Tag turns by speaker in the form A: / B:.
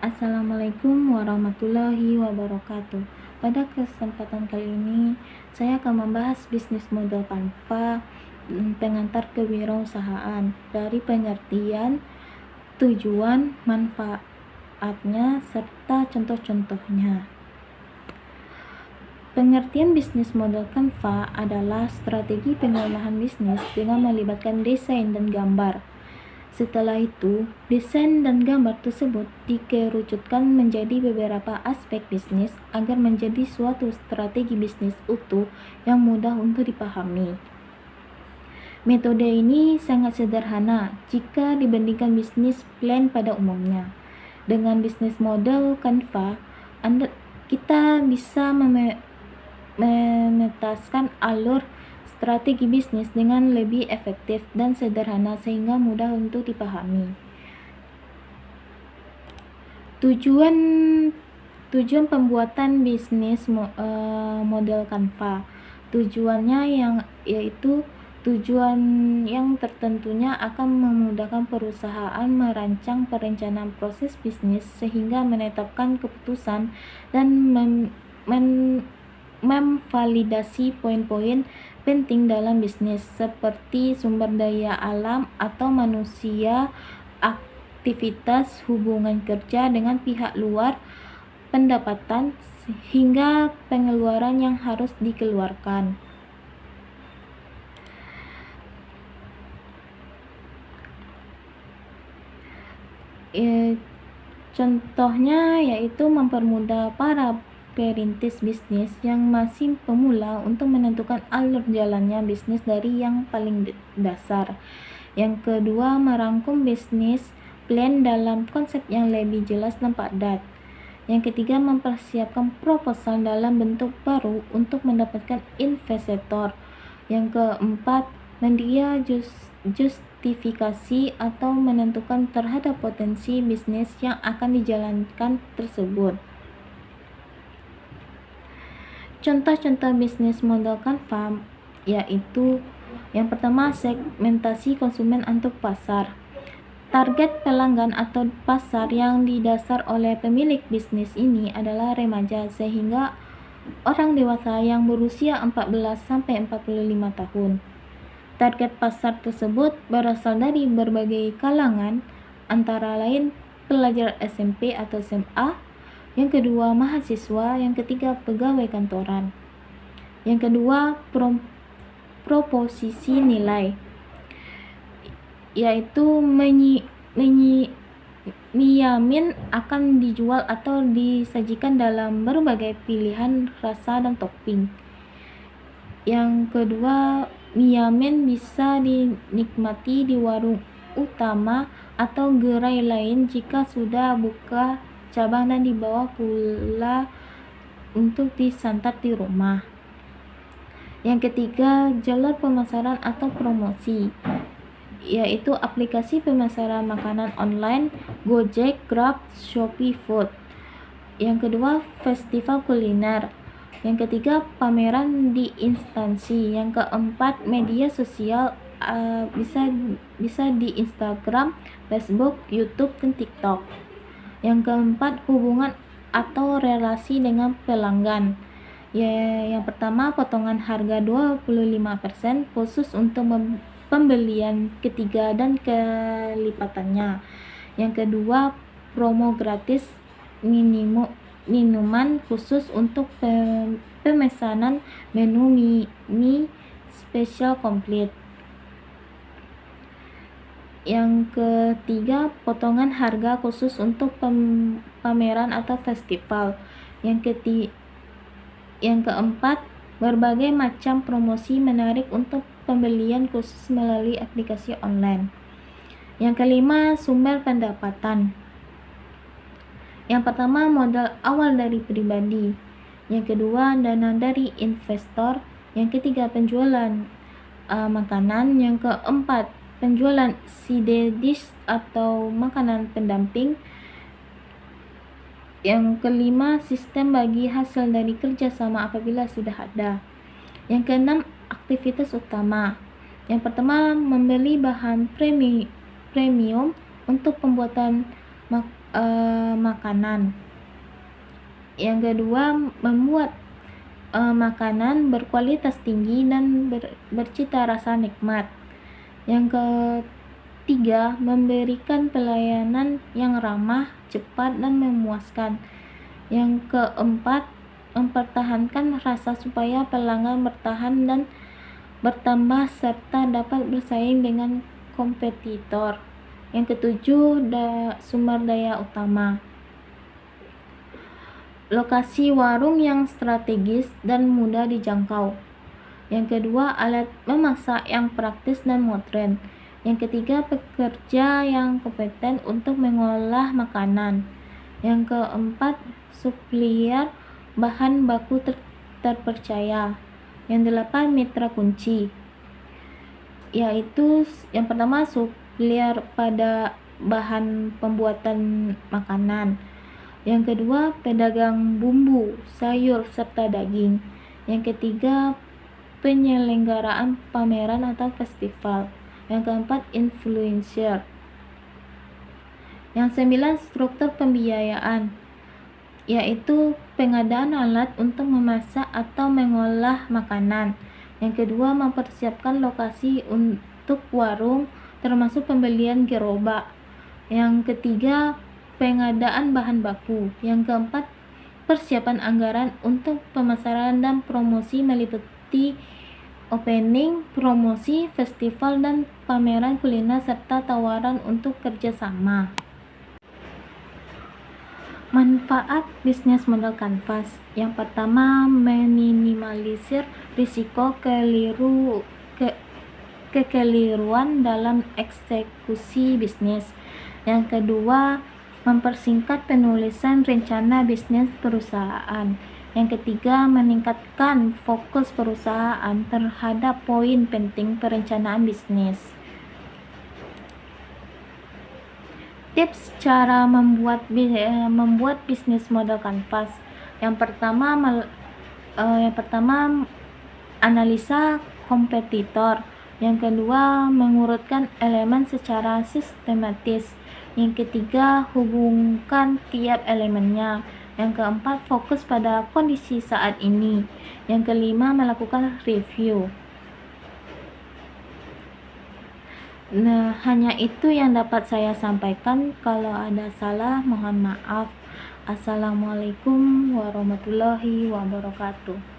A: Assalamualaikum warahmatullahi wabarakatuh. Pada kesempatan kali ini, saya akan membahas bisnis model Canva, pengantar kewirausahaan dari pengertian, tujuan, manfaatnya, serta contoh-contohnya. Pengertian bisnis model Canva adalah strategi pengolahan bisnis dengan melibatkan desain dan gambar. Setelah itu, desain dan gambar tersebut dikerucutkan menjadi beberapa aspek bisnis agar menjadi suatu strategi bisnis utuh yang mudah untuk dipahami. Metode ini sangat sederhana jika dibandingkan bisnis plan pada umumnya. Dengan bisnis model Canva, kita bisa memetaskan alur strategi bisnis dengan lebih efektif dan sederhana sehingga mudah untuk dipahami. Tujuan pembuatan bisnis model Canva. Tujuannya yaitu tujuan yang tertentunya akan memudahkan perusahaan merancang perencanaan proses bisnis sehingga menetapkan keputusan dan memvalidasi poin-poin penting dalam bisnis seperti sumber daya alam atau manusia, aktivitas hubungan kerja dengan pihak luar, pendapatan, hingga pengeluaran yang harus dikeluarkan. Contohnya yaitu mempermudah para perintis bisnis yang masih pemula untuk menentukan alur jalannya bisnis dari yang paling dasar. Yang kedua, merangkum bisnis plan dalam konsep yang lebih jelas dan padat. Yang ketiga, mempersiapkan proposal dalam bentuk baru untuk mendapatkan investor. Yang keempat, mendia justifikasi atau menentukan terhadap potensi bisnis yang akan dijalankan tersebut. Contoh-contoh bisnis model Canva yaitu yang pertama, segmentasi konsumen untuk pasar. Target pelanggan atau pasar yang didasar oleh pemilik bisnis ini adalah remaja sehingga orang dewasa yang berusia 14-45 tahun. Target pasar tersebut berasal dari berbagai kalangan, antara lain pelajar SMP atau SMA, yang kedua mahasiswa, yang ketiga pegawai kantoran. Yang kedua, proposisi nilai, yaitu menjamin akan dijual atau disajikan dalam berbagai pilihan rasa dan topping. Yang kedua, menjamin bisa dinikmati di warung utama atau gerai lain jika sudah buka cabang dan dibawa pula untuk disantap di rumah. Yang ketiga, jalur pemasaran atau promosi, yaitu aplikasi pemasaran makanan online, Gojek, Grab, Shopee Food. Yang kedua, festival kuliner. Yang ketiga, pameran di instansi. Yang keempat, media sosial, bisa di Instagram, Facebook, YouTube, dan TikTok. Yang keempat, hubungan atau relasi dengan pelanggan. Yang pertama, potongan harga 25% khusus untuk pembelian ketiga dan kelipatannya. Yang kedua, promo gratis minuman khusus untuk pemesanan menu mie spesial komplit. Yang ketiga, potongan harga khusus untuk pameran atau festival. Yang keempat, berbagai macam promosi menarik untuk pembelian khusus melalui aplikasi online. Yang kelima, sumber pendapatan. Yang pertama, modal awal dari pribadi. Yang kedua, dana dari investor. Yang ketiga, penjualan makanan. Yang keempat, penjualan side dish atau makanan pendamping. Yang kelima, sistem bagi hasil dari kerjasama apabila sudah ada. Yang keenam, aktivitas utama. Yang pertama, membeli bahan premium untuk pembuatan makanan. Yang kedua, membuat makanan berkualitas tinggi dan bercita rasa nikmat. Yang ketiga, memberikan pelayanan yang ramah, cepat, dan memuaskan. Yang keempat, mempertahankan rasa supaya pelanggan bertahan dan bertambah serta dapat bersaing dengan kompetitor. Yang ketujuh, sumber daya utama. Lokasi warung yang strategis dan mudah dijangkau. Yang kedua, alat memasak yang praktis dan modern. Yang ketiga, pekerja yang kompeten untuk mengolah makanan. Yang keempat, supplier bahan baku terpercaya. Yang delapan, mitra kunci, yaitu yang pertama, supplier pada bahan pembuatan makanan. Yang kedua, pedagang bumbu, sayur, serta daging. Yang ketiga, penyelenggaraan pameran atau festival. Yang keempat, influencer. Yang sembilan, struktur pembiayaan, yaitu pengadaan alat untuk memasak atau mengolah makanan. Yang kedua, mempersiapkan lokasi untuk warung, termasuk pembelian gerobak. Yang ketiga, pengadaan bahan baku. Yang keempat, persiapan anggaran untuk pemasaran dan promosi meliputi opening, promosi, festival, dan pameran kuliner serta tawaran untuk kerjasama. Manfaat bisnis model kanvas. Yang pertama, meminimalisir risiko kekeliruan dalam eksekusi bisnis. Yang kedua, mempersingkat penulisan rencana bisnis perusahaan. Yang ketiga, meningkatkan fokus perusahaan terhadap poin penting perencanaan bisnis. Tips cara membuat bisnis model kanvas. Yang pertama, analisa kompetitor. Yang kedua, mengurutkan elemen secara sistematis. Yang ketiga, hubungkan tiap elemennya. Yang keempat, fokus pada kondisi saat ini. Yang kelima, melakukan review. Nah, hanya itu yang dapat saya sampaikan. Kalau ada salah, mohon maaf. Assalamualaikum warahmatullahi wabarakatuh.